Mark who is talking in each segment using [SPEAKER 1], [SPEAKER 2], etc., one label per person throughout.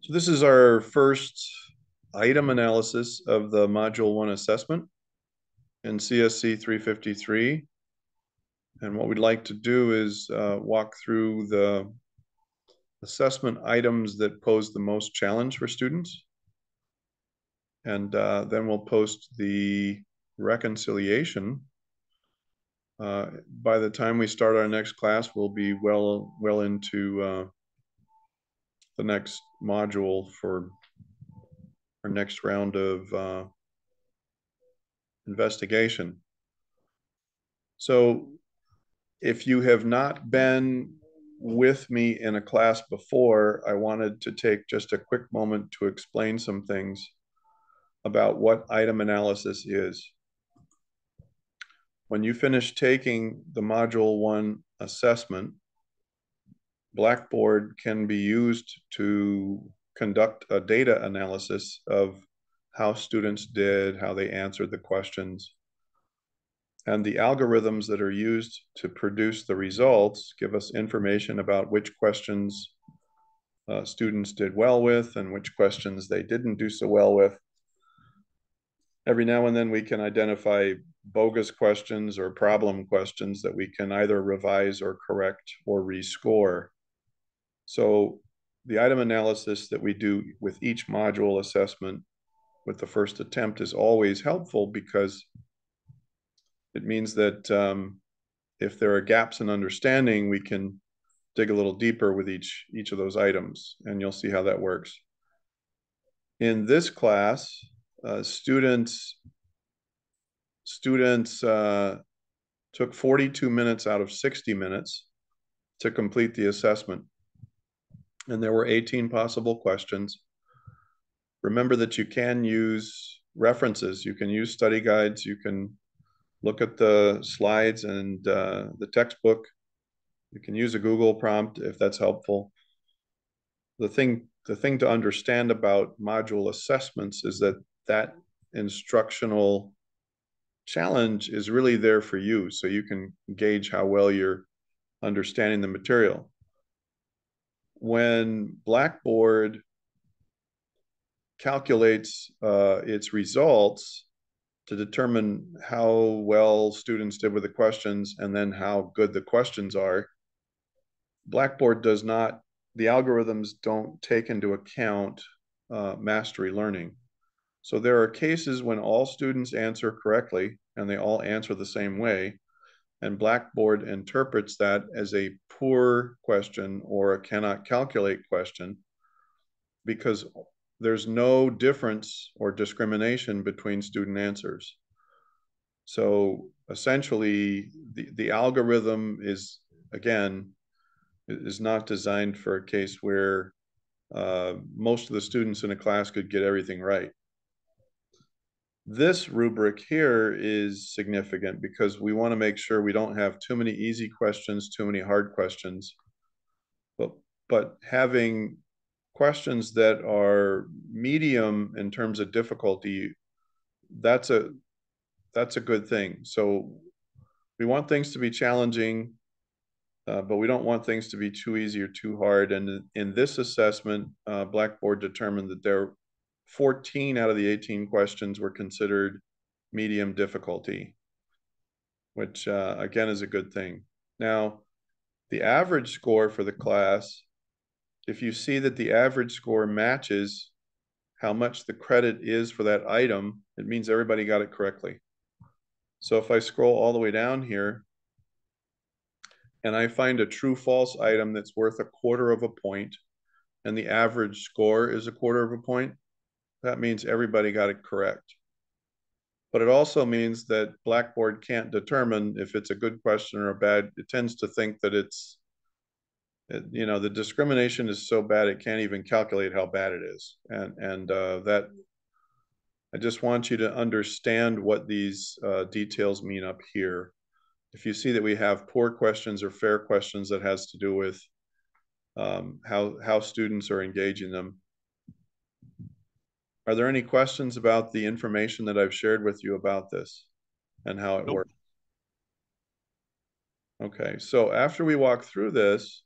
[SPEAKER 1] So this is our first item analysis of the Module 1 assessment in CSC 353. And what we'd like to do is walk through the assessment items that pose the most challenge for students. And then we'll post the reconciliation. By the time we start our next class, we'll be well into the next module for our next round of investigation. So if you have not been with me in a class before, I wanted to take just a quick moment to explain some things about what item analysis is. When you finish taking the Module 1 assessment, Blackboard can be used to conduct a data analysis of how students did, how they answered the questions. And the algorithms that are used to produce the results give us information about which questions students did well with and which questions they didn't do so well with. Every now and then we can identify bogus questions or problem questions that we can either revise or correct or rescore. So the item analysis that we do with each module assessment with the first attempt is always helpful because it means that if there are gaps in understanding, we can dig a little deeper with each of those items, and you'll see how that works. In this class, students took 42 minutes out of 60 minutes to complete the assessment. And there were 18 possible questions. Remember that you can use references. You can use study guides. You can look at the slides and the textbook. You can use a Google prompt if that's helpful. The thing to understand about module assessments is that instructional challenge is really there for you, so you can gauge how well you're understanding the material. When Blackboard calculates its results to determine how well students did with the questions and then how good the questions are, Blackboard does not, the algorithms don't take into account mastery learning. So there are cases when all students answer correctly and they all answer the same way, and Blackboard interprets that as a poor question or a cannot calculate question because there's no difference or discrimination between student answers. So essentially, the algorithm is, again, is not designed for a case where most of the students in a class could get everything right. This rubric here is significant because we want to make sure we don't have too many easy questions, too many hard questions, but having questions that are medium in terms of difficulty, that's a good thing. So we want things to be challenging, but we don't want things to be too easy or too hard. And in this assessment, Blackboard determined that there 14 out of the 18 questions were considered medium difficulty, which again is a good thing. Now, the average score for the class, if you see that the average score matches how much the credit is for that item, it means everybody got it correctly. So if I scroll all the way down here and I find a true false item that's worth 1/4 of a point and the average score is 1/4 of a point, that means everybody got it correct. But it also means that Blackboard can't determine if it's a good question or a bad. It tends to think that the discrimination is so bad it can't even calculate how bad it is. And that I just want you to understand what these details mean up here. If you see that we have poor questions or fair questions, that has to do with how students are engaging them. Are there any questions about the information that I've shared with you about this and how it works? Okay, so after we walk through this,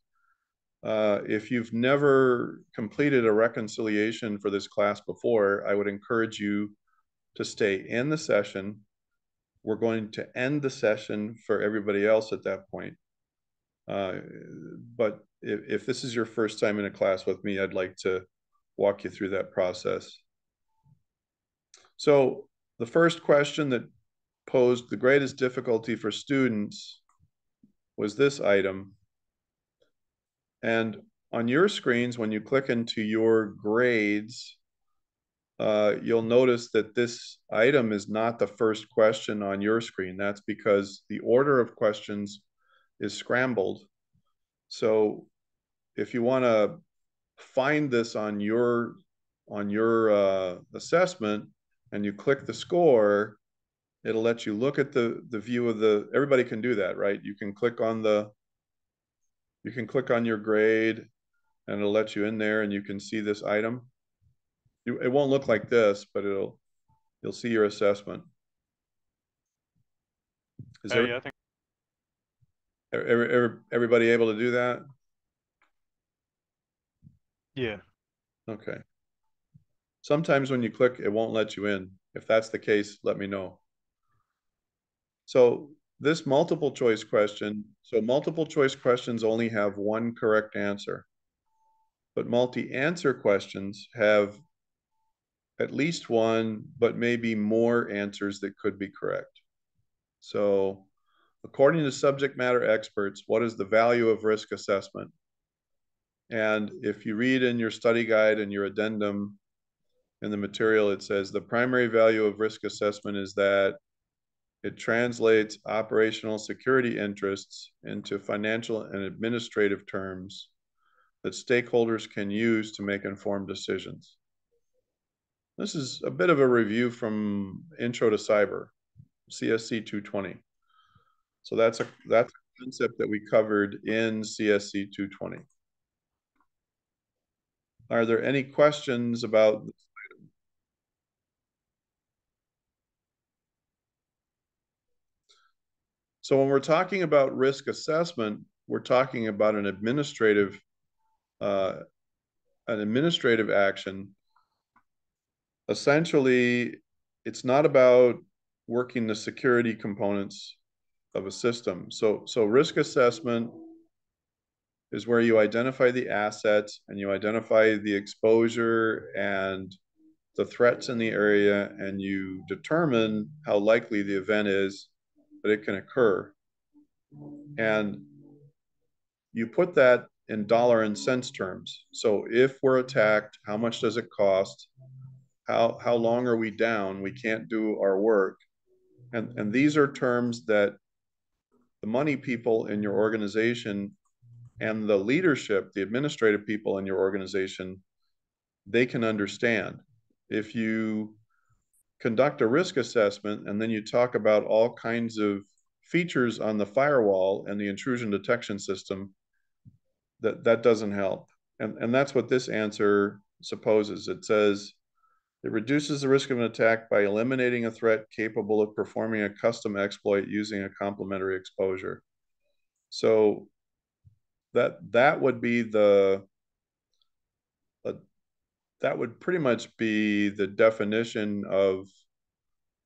[SPEAKER 1] If you've never completed a reconciliation for this class before, I would encourage you to stay in the session. We're going to end the session for everybody else at that point. But if this is your first time in a class with me, I'd like to walk you through that process. So the first question that posed the greatest difficulty for students was this item. And on your screens, when you click into your grades, you'll notice that this item is not the first question on your screen. That's because the order of questions is scrambled. So if you want to find this on your assessment and you click the score, it'll let you look at the view of the, everybody can do that, right? You can click on your grade and it'll let you in there and you can see this item. It won't look like this, but you'll see your assessment. Is
[SPEAKER 2] Yeah, I think.
[SPEAKER 1] everybody able to do that?
[SPEAKER 2] Yeah.
[SPEAKER 1] Okay. Sometimes when you click, it won't let you in. If that's the case, let me know. So this multiple choice question, so multiple choice questions only have one correct answer, but multi-answer questions have at least one, but maybe more answers that could be correct. So according to subject matter experts, what is the value of risk assessment? And if you read in your study guide and your addendum in the material, it says the primary value of risk assessment is that it translates operational security interests into financial and administrative terms that stakeholders can use to make informed decisions. This is a bit of a review from Intro to Cyber, CSC 220. So that's a concept that we covered in CSC 220. Are there any questions about this item? So when we're talking about risk assessment, we're talking about an administrative action. Essentially, it's not about working the security components of a system. So risk assessment is where you identify the assets and you identify the exposure and the threats in the area, and you determine how likely the event is that it can occur. And you put that in dollar and cents terms. So if we're attacked, how much does it cost? How long are we down? We can't do our work. And these are terms that the money people in your organization and the leadership, the administrative people in your organization, they can understand. If you conduct a risk assessment and then you talk about all kinds of features on the firewall and the intrusion detection system, that doesn't help. And that's what this answer supposes. It says it reduces the risk of an attack by eliminating a threat capable of performing a custom exploit using a complementary exposure. So that would be that would pretty much be the definition of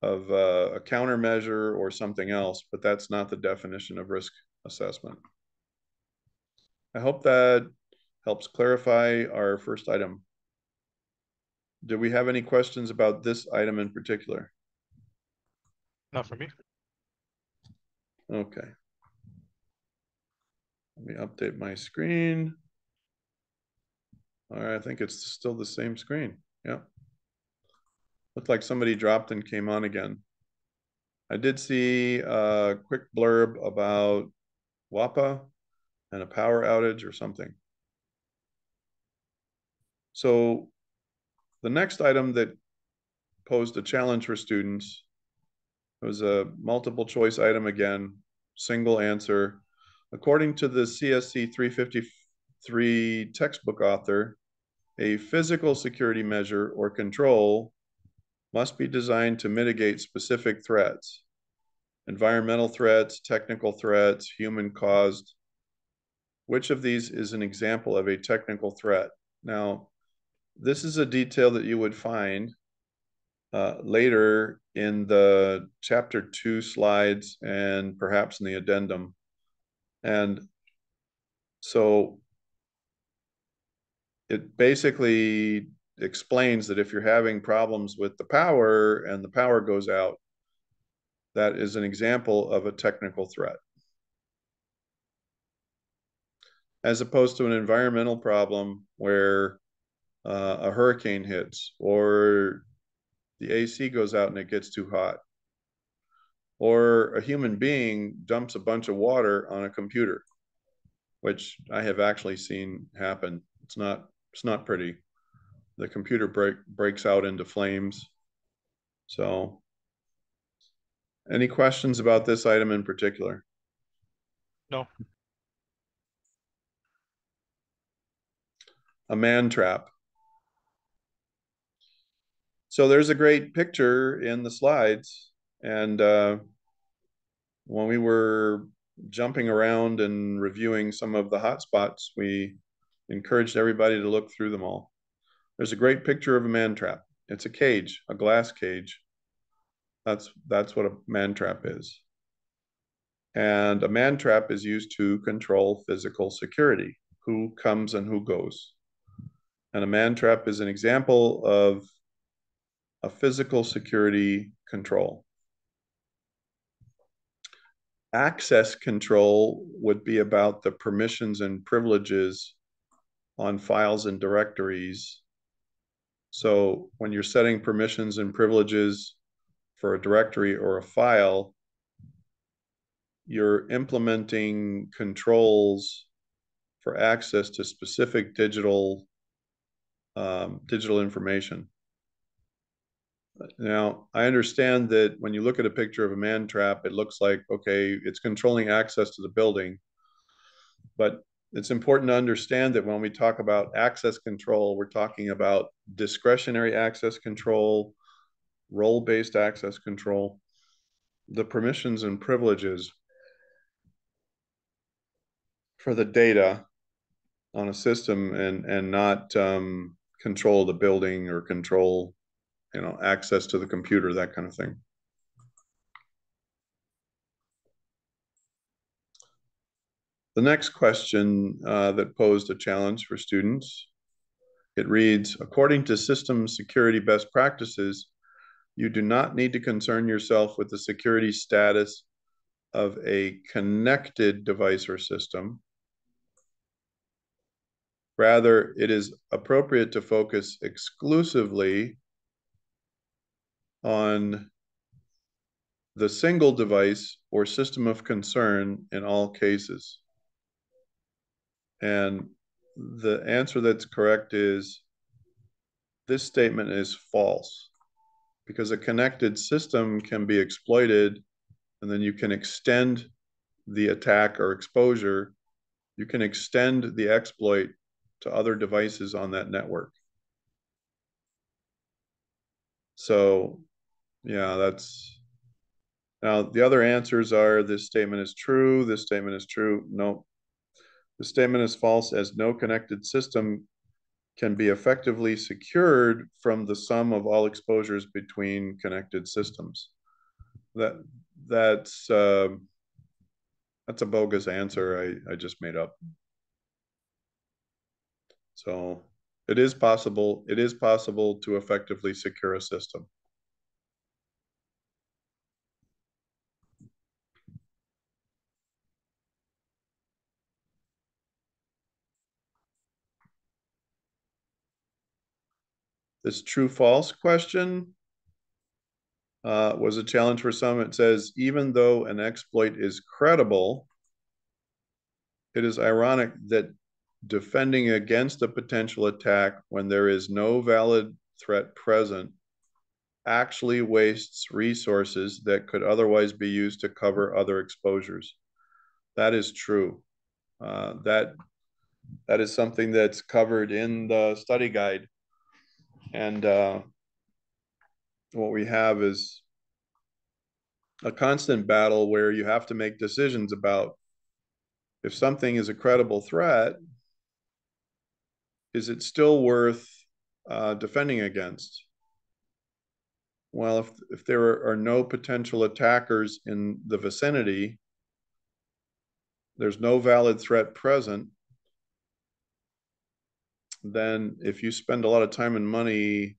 [SPEAKER 1] a countermeasure or something else, but that's not the definition of risk assessment. I hope that helps clarify our first item. Do we have any questions about this item in particular?
[SPEAKER 2] Not for me.
[SPEAKER 1] Okay. Let me update my screen. All right, I think it's still the same screen. Yeah. Looked like somebody dropped and came on again. I did see a quick blurb about WAPA and a power outage or something. So the next item that posed a challenge for students was a multiple choice item again, single answer. According to the CSC 353 textbook author, a physical security measure or control must be designed to mitigate specific threats, environmental threats, technical threats, human caused. Which of these is an example of a technical threat? Now, this is a detail that you would find later in the chapter 2 slides and perhaps in the addendum. And so it basically explains that if you're having problems with the power and the power goes out, that is an example of a technical threat. As opposed to an environmental problem where a hurricane hits, or the AC goes out and it gets too hot, or a human being dumps a bunch of water on a computer, which I have actually seen happen. It's not pretty. The computer breaks out into flames. So, any questions about this item in particular?
[SPEAKER 2] No.
[SPEAKER 1] A man trap. So there's a great picture in the slides, and when we were jumping around and reviewing some of the hotspots, we encouraged everybody to look through them all. There's a great picture of a man trap. It's a cage, a glass cage. That's what a man trap is. And a man trap is used to control physical security, who comes and who goes. And a man trap is an example of a physical security control. Access control would be about the permissions and privileges on files and directories. So when you're setting permissions and privileges for a directory or a file, you're implementing controls for access to specific digital information. Now, I understand that when you look at a picture of a man trap, it looks like, okay, it's controlling access to the building. But it's important to understand that when we talk about access control, we're talking about discretionary access control, role-based access control, the permissions and privileges for the data on a system, and not control the building or control, access to the computer, that kind of thing. The next question that posed a challenge for students, it reads, according to system security best practices, you do not need to concern yourself with the security status of a connected device or system. Rather, it is appropriate to focus exclusively on the single device or system of concern in all cases. And the answer that's correct is this statement is false, because a connected system can be exploited, and then you can extend the attack or exposure. You can extend the exploit to other devices on that network. So, yeah, that's, now the other answers are this statement is true, this statement is true. No, the statement is false, as no connected system can be effectively secured from the sum of all exposures between connected systems. That's a bogus answer I just made up. So it is possible to effectively secure a system. This true false question was a challenge for some. It says, even though an exploit is credible, it is ironic that defending against a potential attack when there is no valid threat present actually wastes resources that could otherwise be used to cover other exposures. That is true. That is something that's covered in the study guide. And what we have is a constant battle where you have to make decisions about if something is a credible threat, is it still worth defending against? Well, if there are no potential attackers in the vicinity, there's no valid threat present, then if you spend a lot of time and money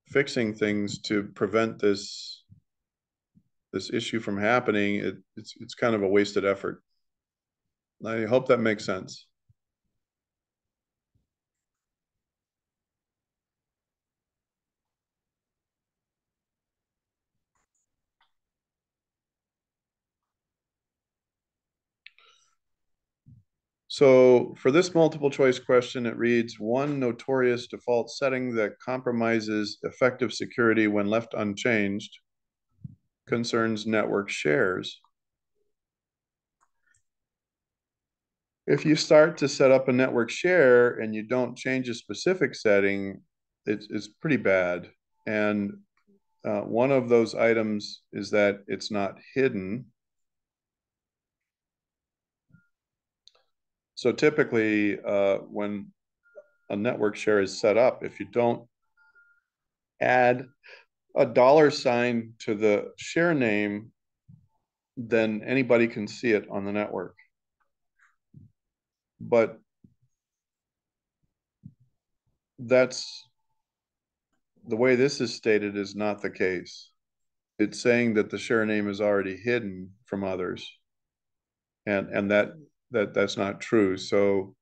[SPEAKER 1] fixing things to prevent this issue from happening, it's kind of a wasted effort. I hope that makes sense. So for this multiple choice question, it reads, one notorious default setting that compromises effective security when left unchanged concerns network shares. If you start to set up a network share and you don't change a specific setting, it's pretty bad. And one of those items is that it's not hidden. So typically, when a network share is set up, if you don't add a $ to the share name, then anybody can see it on the network. But that's the way this is stated is not the case. It's saying that the share name is already hidden from others, and that's not true. So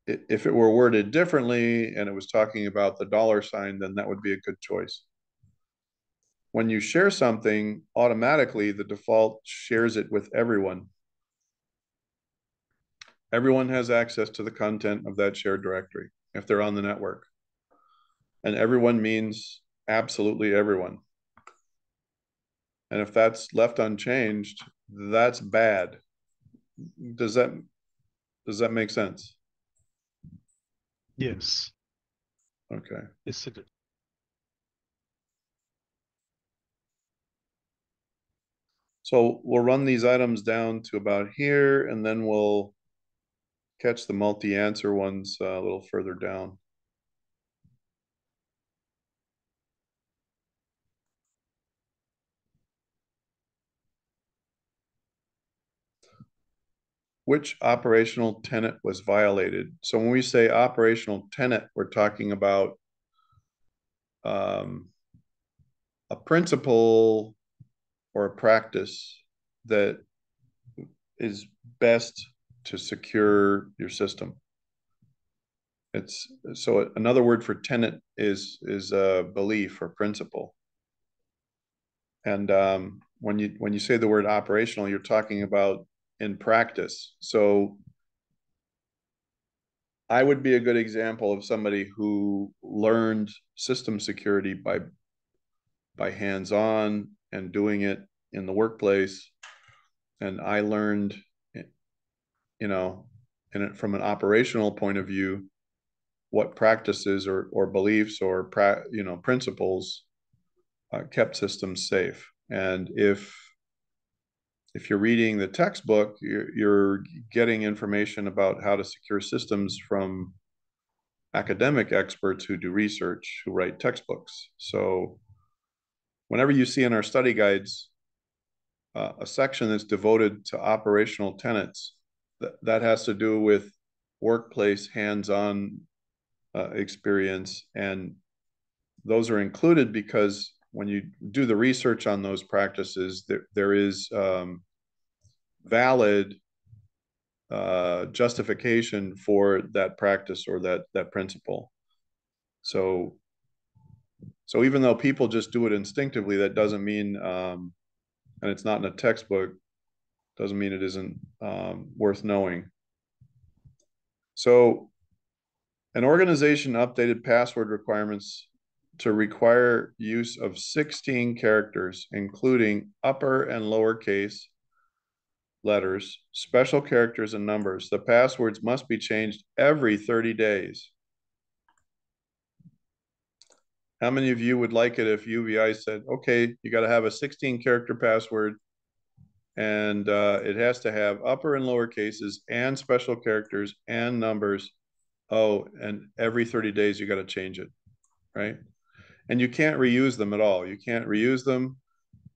[SPEAKER 1] if it were worded differently and it was talking about the $, then that would be a good choice. When you share something, automatically the default shares it with everyone. Everyone has access to the content of that shared directory if they're on the network. And everyone means absolutely everyone. And if that's left unchanged, that's bad. Does that make sense?
[SPEAKER 2] Yes.
[SPEAKER 1] Okay.
[SPEAKER 2] Yes, it is.
[SPEAKER 1] So we'll run these items down to about here, and then we'll catch the multi-answer ones a little further down. Which operational tenet was violated? So when we say operational tenet, we're talking about a principle or a practice that is best to secure your system. It's so another word for tenet is a belief or principle. And when you say the word operational, you're talking about in practice. So I would be a good example of somebody who learned system security by hands-on and doing it in the workplace. And I learned, you know, from an operational point of view, what practices or beliefs or principles kept systems safe. And if you're reading the textbook, you're getting information about how to secure systems from academic experts who do research, who write textbooks. So whenever you see in our study guides a section that's devoted to operational tenets, that has to do with workplace hands-on experience. And those are included because when you do the research on those practices, there is valid justification for that practice or that principle. So even though people just do it instinctively, that doesn't mean, and it's not in a textbook, doesn't mean it isn't worth knowing. So an organization updated password requirements to require use of 16 characters, including upper and lowercase letters, special characters, and numbers. The passwords must be changed every 30 days. How many of you would like it if UVI said, okay, you got to have a 16 character password and it has to have upper and lower cases and special characters and numbers. Oh, and every 30 days you got to change it, right? And you can't reuse them at all. You can't reuse them.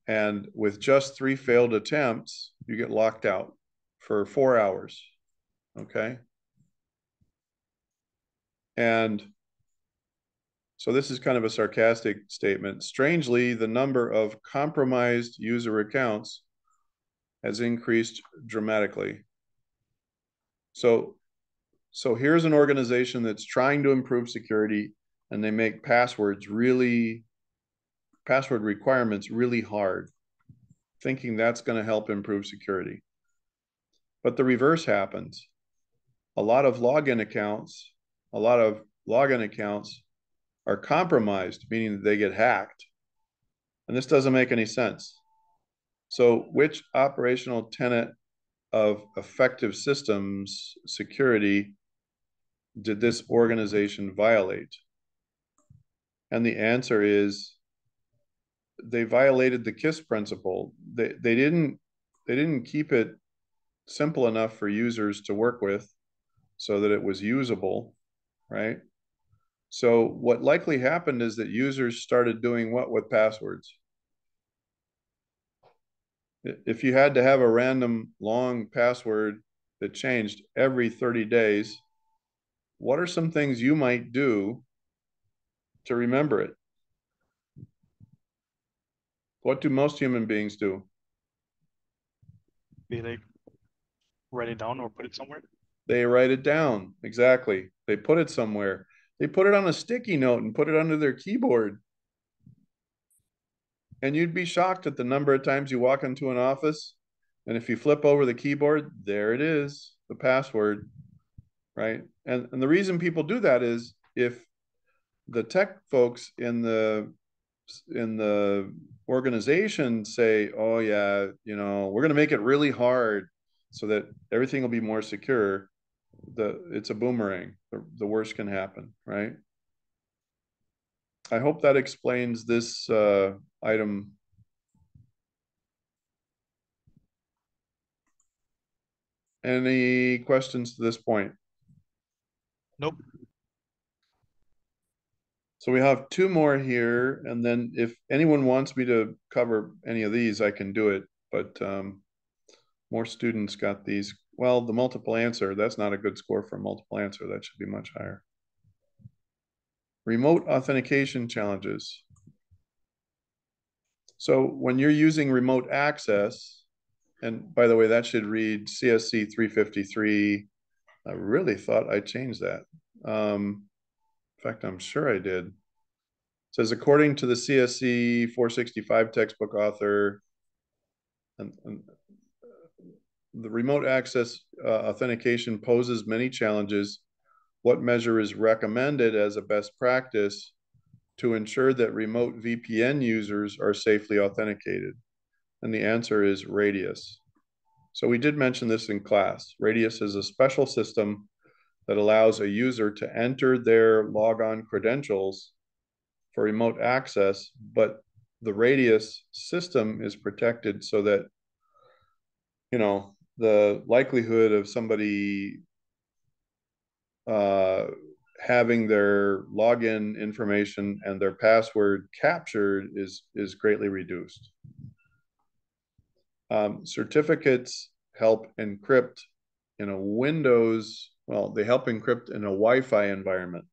[SPEAKER 1] And with just 3 failed attempts, you get locked out for 4 hours. Okay. And so this is kind of a sarcastic statement. Strangely, the number of compromised user accounts has increased dramatically. So here's an organization that's trying to improve security, and they make password requirements really hard, thinking that's going to help improve security. But the reverse happens. A lot of login accounts are compromised, meaning they get hacked. And this doesn't make any sense. So which operational tenet of effective systems security did this organization violate? And the answer is they violated the KISS principle. They didn't keep it simple enough for users to work with so that it was usable, right? So what likely happened is that users started doing what with passwords? If you had to have a random long password that changed every 30 days, what are some things you might do to remember it? What do most human beings do?
[SPEAKER 2] Be like write it down or put it somewhere.
[SPEAKER 1] They write it down. Exactly. They put it somewhere. They put it on a sticky note and put it under their keyboard. And you'd be shocked at the number of times you walk into an office, and if you flip over the keyboard, there it is, the password, right? And the reason people do that is if the tech folks in the organization say, oh yeah, we're going to make it really hard so that everything will be more secure, it's a boomerang. The worst can happen, right? I hope that explains this item. Any questions to this point?
[SPEAKER 2] Nope.
[SPEAKER 1] So we have 2 more here, and then if anyone wants me to cover any of these, I can do it. But more students got these. Well, the multiple answer, that's not a good score for a multiple answer. That should be much higher. Remote authentication challenges. So when you're using remote access, and by the way, that should read CSC 353. I really thought I changed that. In fact, I'm sure I did. It says, according to the CSC 465 textbook author, and the remote access authentication poses many challenges. What measure is recommended as a best practice to ensure that remote VPN users are safely authenticated? And the answer is Radius. So we did mention this in class. Radius is a special system that allows a user to enter their logon credentials for remote access, but the Radius system is protected so that, the likelihood of somebody having their login information and their password captured is greatly reduced. Certificates help encrypt in a Windows, well, they help encrypt in a Wi-Fi environment.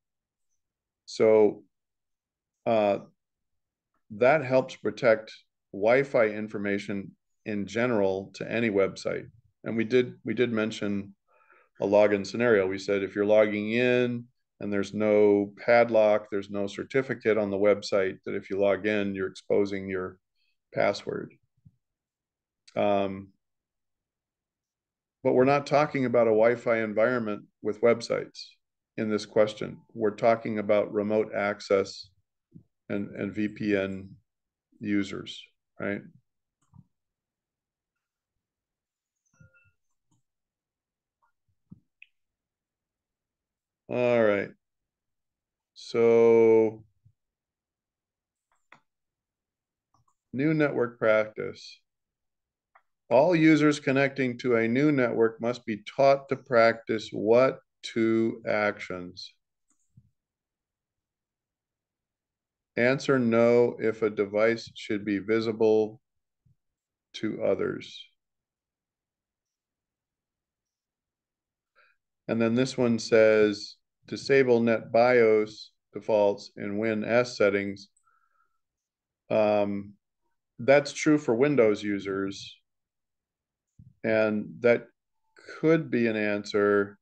[SPEAKER 1] So that helps protect Wi-Fi information in general to any website. And we did mention a login scenario. We said if you're logging in and there's no padlock, there's no certificate on the website, that if you log in, you're exposing your password. But we're not talking about a Wi-Fi environment with websites in this question. We're talking about remote access and VPN users, right? All right. So new network practice. All users connecting to a new network must be taught to practice what two actions? Answer no if a device should be visible to others. And then this one says disable NetBIOS defaults in WinS settings. That's true for Windows users. And that could be an answer.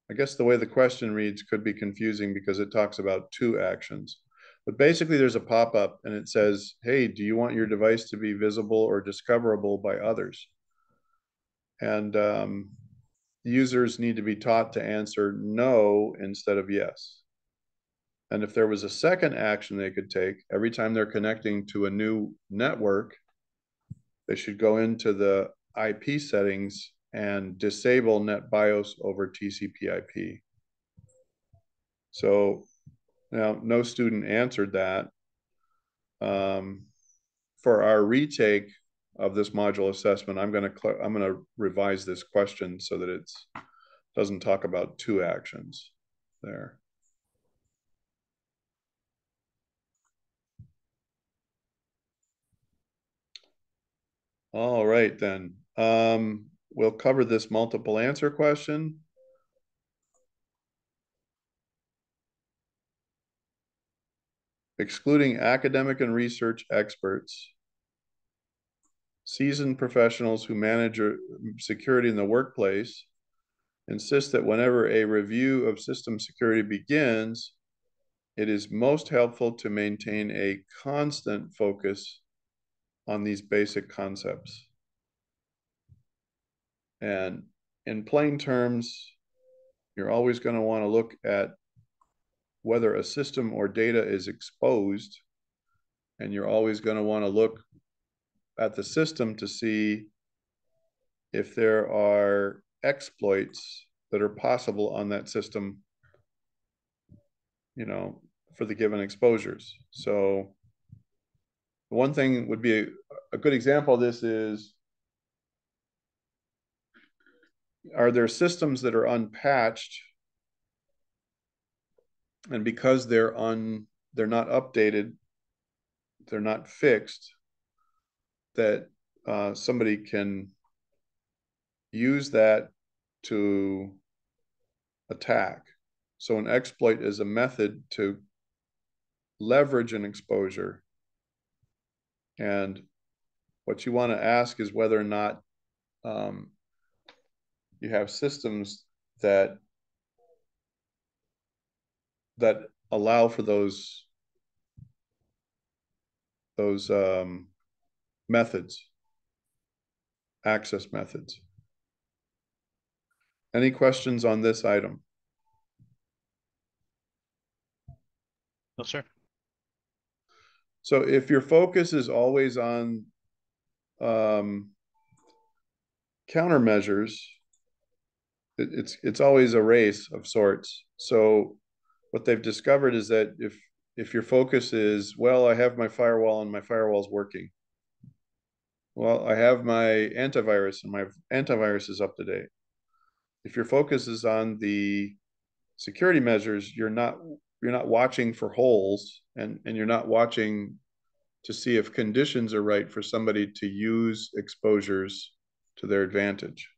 [SPEAKER 1] I guess the way the question reads could be confusing because it talks about two actions. But basically there's a pop-up and it says, hey, do you want your device to be visible or discoverable by others? And users need to be taught to answer no instead of yes. And if there was a second action they could take, every time they're connecting to a new network, they should go into the IP settings and disable NetBIOS over TCP/IP. So now no student answered that. For our retake of this module assessment, I'm going to revise this question so that it doesn't talk about two actions there. All right, then. We'll cover this multiple answer question. Excluding academic and research experts, seasoned professionals who manage security in the workplace insist that whenever a review of system security begins, it is most helpful to maintain a constant focus on these basic concepts. And in plain terms, you're always going to want to look at whether a system or data is exposed, and you're always going to want to look at the system to see if there are exploits that are possible on that system, you know, for the given exposures. So one thing would be a good example of this is, are there systems that are unpatched, and because they're not updated, they're not fixed, that somebody can use that to attack. So an exploit is a method to leverage an exposure. And what you want to ask is whether or not you have systems that allow for those methods, access methods. Any questions on this item?
[SPEAKER 2] No, sir.
[SPEAKER 1] So if your focus is always on countermeasures, it's always a race of sorts. So what they've discovered is that if your focus is, well, I have my firewall and my firewall's working. Well, I have my antivirus and my antivirus is up to date. If your focus is on the security measures, you're not watching for holes, and you're not watching to see if conditions are right for somebody to use exposures to their advantage,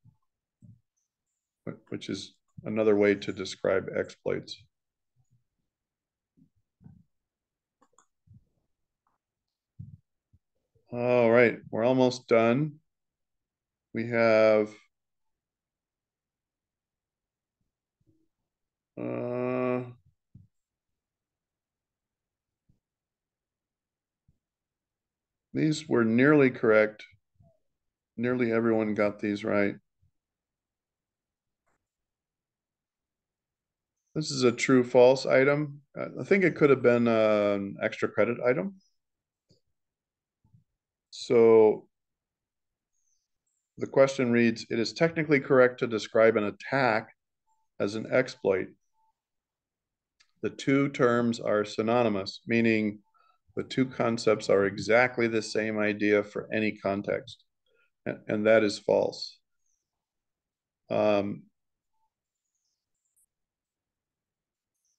[SPEAKER 1] which is another way to describe exploits. All right, we're almost done. We have these were nearly correct. Nearly everyone got these right. This is a true false item. I think it could have been an extra credit item. So the question reads, it is technically correct to describe an attack as an exploit. The two terms are synonymous, meaning The two concepts are exactly the same idea for any context, and that is false. An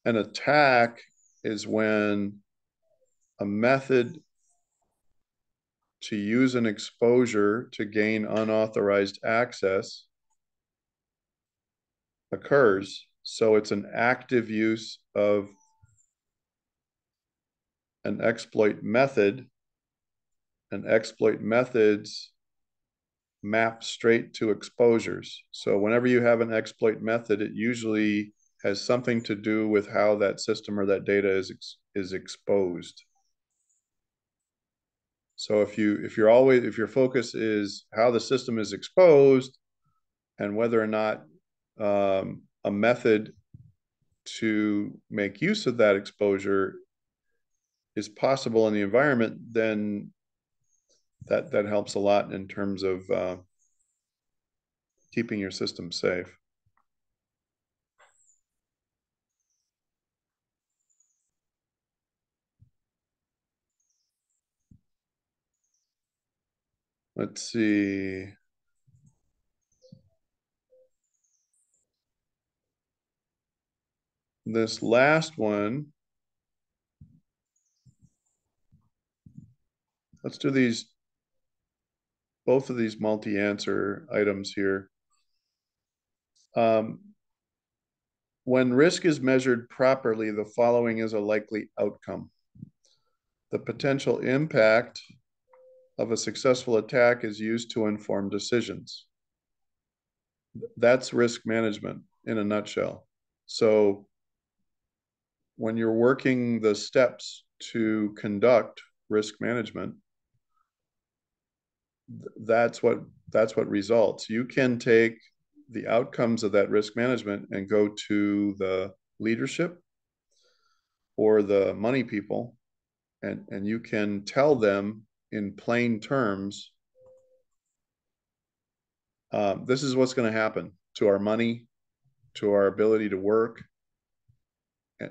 [SPEAKER 1] attack is when a method to use an exposure to gain unauthorized access occurs. So it's an active use of an exploit method, and exploit methods map straight to exposures. So whenever you have an exploit method, it usually has something to do with how that system or that data is exposed. So if your focus is how the system is exposed and whether or not a method to make use of that exposure is possible in the environment, then that helps a lot in terms of keeping your system safe. Let's see. This last one, let's do both of these multi-answer items here. When risk is measured properly, the following is a likely outcome. The potential impact of a successful attack is used to inform decisions. That's risk management in a nutshell. So when you're working the steps to conduct risk management, that's what results. You can take the outcomes of that risk management and go to the leadership or the money people, and you can tell them in plain terms, this is what's going to happen to our money, to our ability to work.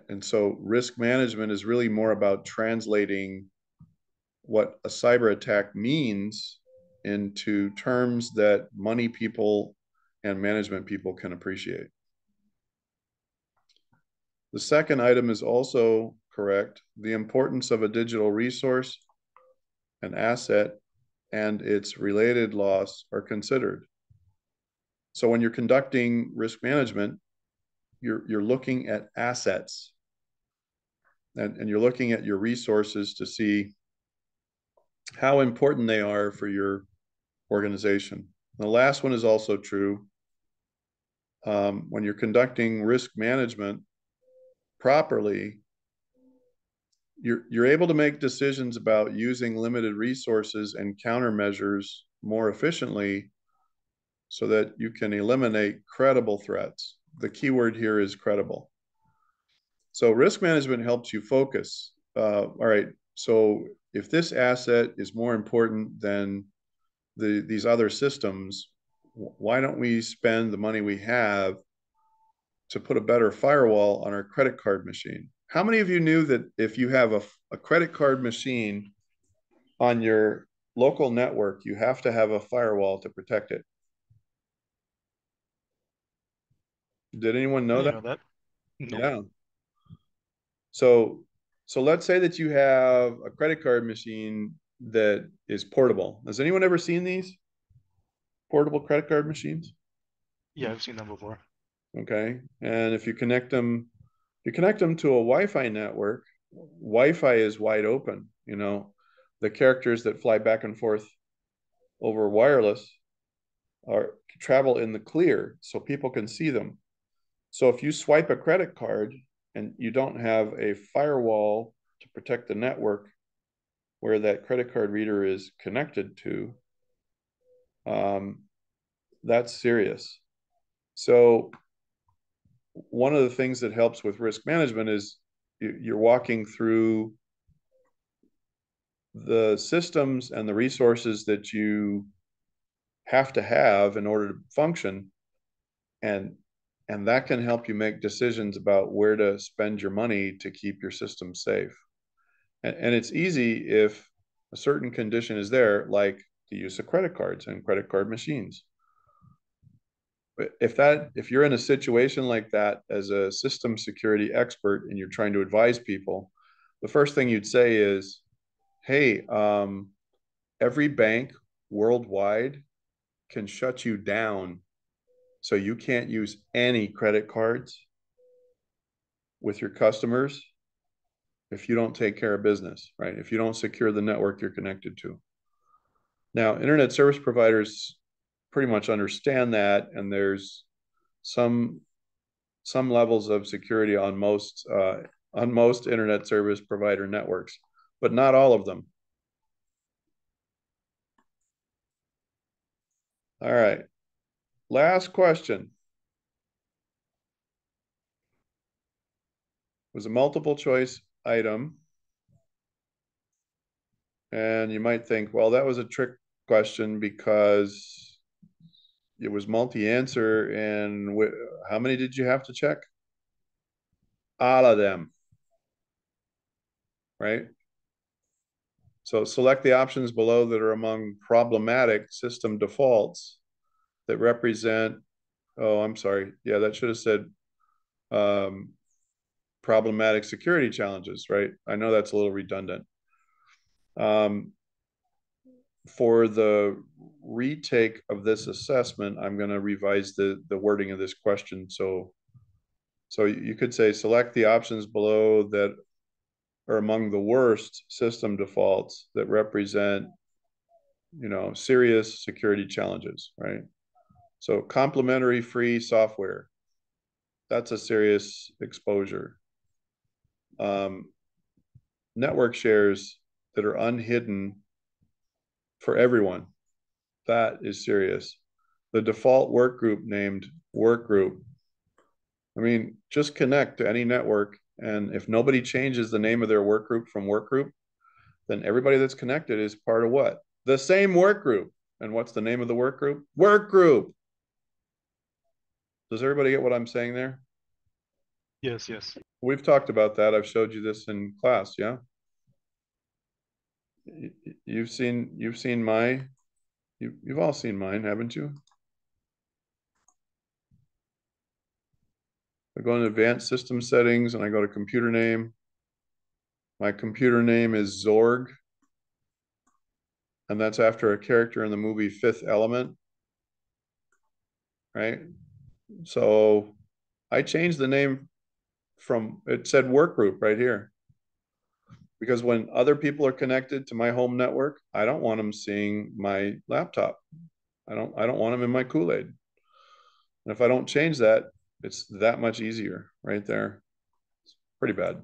[SPEAKER 1] And so risk management is really more about translating what a cyber attack means into terms that money people and management people can appreciate. The second item is also correct. The importance of a digital resource, an asset, and its related loss are considered. So when you're conducting risk management, you're looking at assets, and you're looking at your resources to see how important they are for your organization. The last one is also true. When you're conducting risk management properly, you're able to make decisions about using limited resources and countermeasures more efficiently so that you can eliminate credible threats. The key word here is credible. So risk management helps you focus. All right, so if this asset is more important than these other systems, why don't we spend the money we have to put a better firewall on our credit card machine? How many of you knew that if you have a credit card machine on your local network, you have to have a firewall to protect it? Did anyone
[SPEAKER 2] I
[SPEAKER 1] know
[SPEAKER 2] didn't
[SPEAKER 1] that?
[SPEAKER 2] know that. Nope.
[SPEAKER 1] Yeah. So let's say that you have a credit card machine that is portable. Has anyone ever seen these portable credit card machines?
[SPEAKER 2] Yeah, I've seen them before.
[SPEAKER 1] Okay. And if you connect them to a Wi-Fi network, Wi-Fi is wide open. The characters that fly back and forth over wireless are travel in the clear so people can see them. So if you swipe a credit card and you don't have a firewall to protect the network where that credit card reader is connected to, that's serious. So one of the things that helps with risk management is you're walking through the systems and the resources that you have to have in order to function, and that can help you make decisions about where to spend your money to keep your system safe. And it's easy if a certain condition is there, like the use of credit cards and credit card machines. But if you're in a situation like that as a system security expert and you're trying to advise people, the first thing you'd say is, hey, every bank worldwide can shut you down, so you can't use any credit cards with your customers if you don't take care of business, right? If you don't secure the network you're connected to. Now, internet service providers pretty much understand that, and there's some levels of security on most internet service provider networks, but not all of them. All right, last question. It was a multiple choice item. And you might think, well, that was a trick question because it was multi-answer. And how many did you have to check? All of them, right? So select the options below that are among problematic system defaults that represent, oh, I'm sorry. Yeah, that should have said problematic security challenges, right? I know that's a little redundant. For the retake of this assessment, I'm going to revise the wording of this question. So you could say select the options below that are among the worst system defaults that represent, serious security challenges, right? So complimentary free software, that's a serious exposure. Network shares that are unhidden for everyone, that is serious. The default work group named work group. I mean, just connect to any network, and if nobody changes the name of their work group from work group, then everybody that's connected is part of what? The same work group. And what's the name of the work group? Work group. Does everybody get what I'm saying there?
[SPEAKER 2] Yes, yes.
[SPEAKER 1] We've talked about that. I've showed you this in class, yeah? You've seen you've all seen mine, haven't you? I go into advanced system settings and I go to computer name. My computer name is Zorg, and that's after a character in the movie Fifth Element, right? So I changed the name from, it said work group right here, because when other people are connected to my home network, I don't want them seeing my laptop. I don't want them in my Kool-Aid. And if I don't change that, it's that much easier right there. It's pretty bad.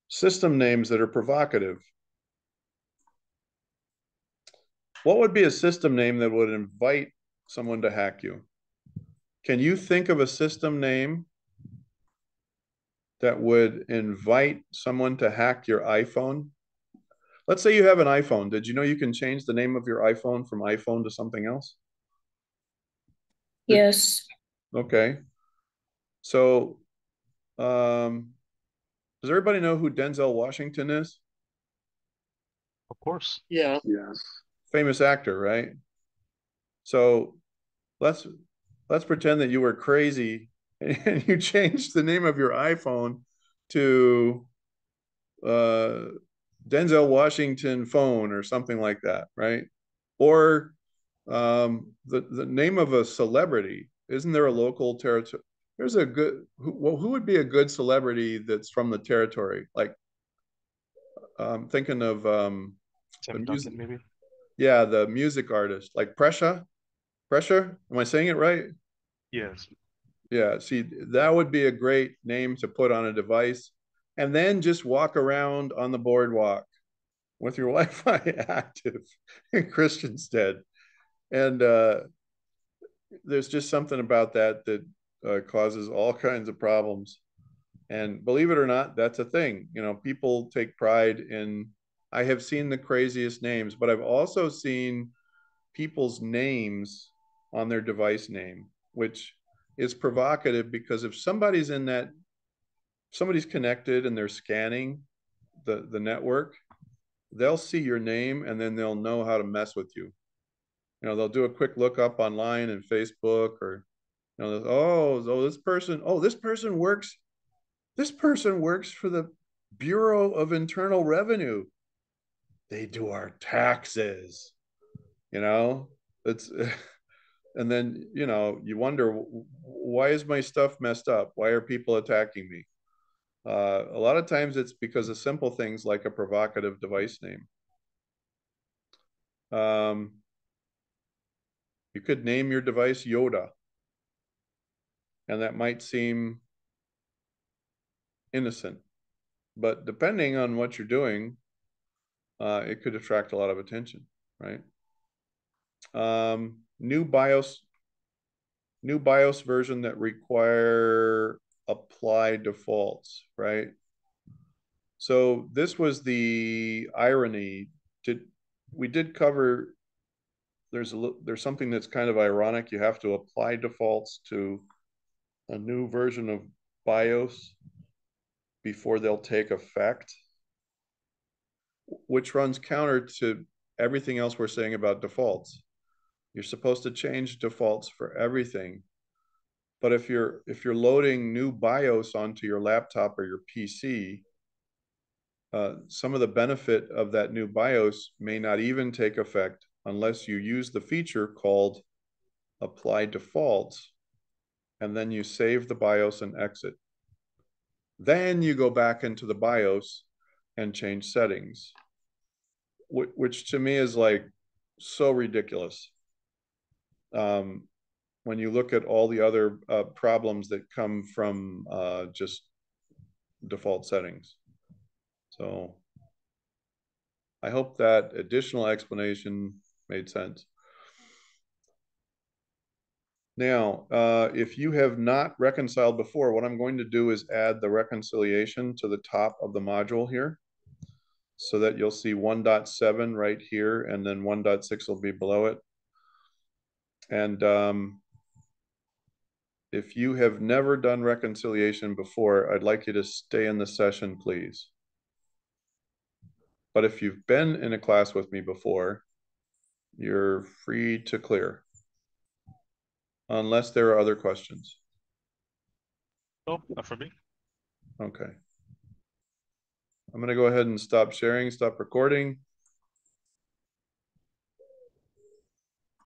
[SPEAKER 1] System names that are provocative. What would be a system name that would invite someone to hack you? Can you think of a system name that would invite someone to hack your iPhone? Let's say you have an iPhone. Did you know you can change the name of your iPhone from iPhone to something else?
[SPEAKER 3] Yes.
[SPEAKER 1] Okay. So, does everybody know who Denzel Washington is?
[SPEAKER 2] Of course.
[SPEAKER 3] Yeah.
[SPEAKER 1] Yes. Famous actor, right? So let's pretend that you were crazy and you changed the name of your iPhone to Denzel Washington phone or something like that, right? Or the name of a celebrity. Isn't there a local territory? There's a good, who would be a good celebrity that's from the territory? Like, thinking of the
[SPEAKER 2] Tim
[SPEAKER 1] music.
[SPEAKER 2] Duncan, maybe.
[SPEAKER 1] Yeah, the music artist, like Pressure. Pressure? Am I saying it right?
[SPEAKER 2] Yes.
[SPEAKER 1] Yeah, see, that would be a great name to put on a device. And then just walk around on the boardwalk with your Wi-Fi active in Christiansted. And there's just something about that that causes all kinds of problems. And believe it or not, that's a thing. People take pride in, I have seen the craziest names, but I've also seen people's names on their device name, which is provocative because if somebody's in that somebody's connected and they're scanning the network, they'll see your name and then they'll know how to mess with you. You know, they'll do a quick look up online and Facebook, or you know, this person works for the Bureau of Internal Revenue. They do our taxes, you know. It's and then, you know, you wonder, why is my stuff messed up? Why are people attacking me? A lot of times it's because of simple things like a provocative device name. You could name your device Yoda, and that might seem innocent, but depending on what you're doing, it could attract a lot of attention, right? New BIOS version that require apply defaults, right? So this was the irony. We did cover, there's something that's kind of ironic. You have to apply defaults to a new version of BIOS before they'll take effect, which runs counter to everything else we're saying about defaults. You're supposed to change defaults for everything. But if you're loading new BIOS onto your laptop or your PC, some of the benefit of that new BIOS may not even take effect unless you use the feature called apply defaults, and then you save the BIOS and exit. Then you go back into the BIOS and change settings, which to me is like so ridiculous. When you look at all the other problems that come from just default settings. So I hope that additional explanation made sense. Now, if you have not reconciled before, what I'm going to do is add the reconciliation to the top of the module here, so that you'll see 1.7 right here, and then 1.6 will be below it. And if you have never done reconciliation before, I'd like you to stay in the session, please. But if you've been in a class with me before, you're free to clear, unless there are other questions.
[SPEAKER 2] Oh, not for me.
[SPEAKER 1] Okay. I'm going to go ahead and stop sharing, stop recording.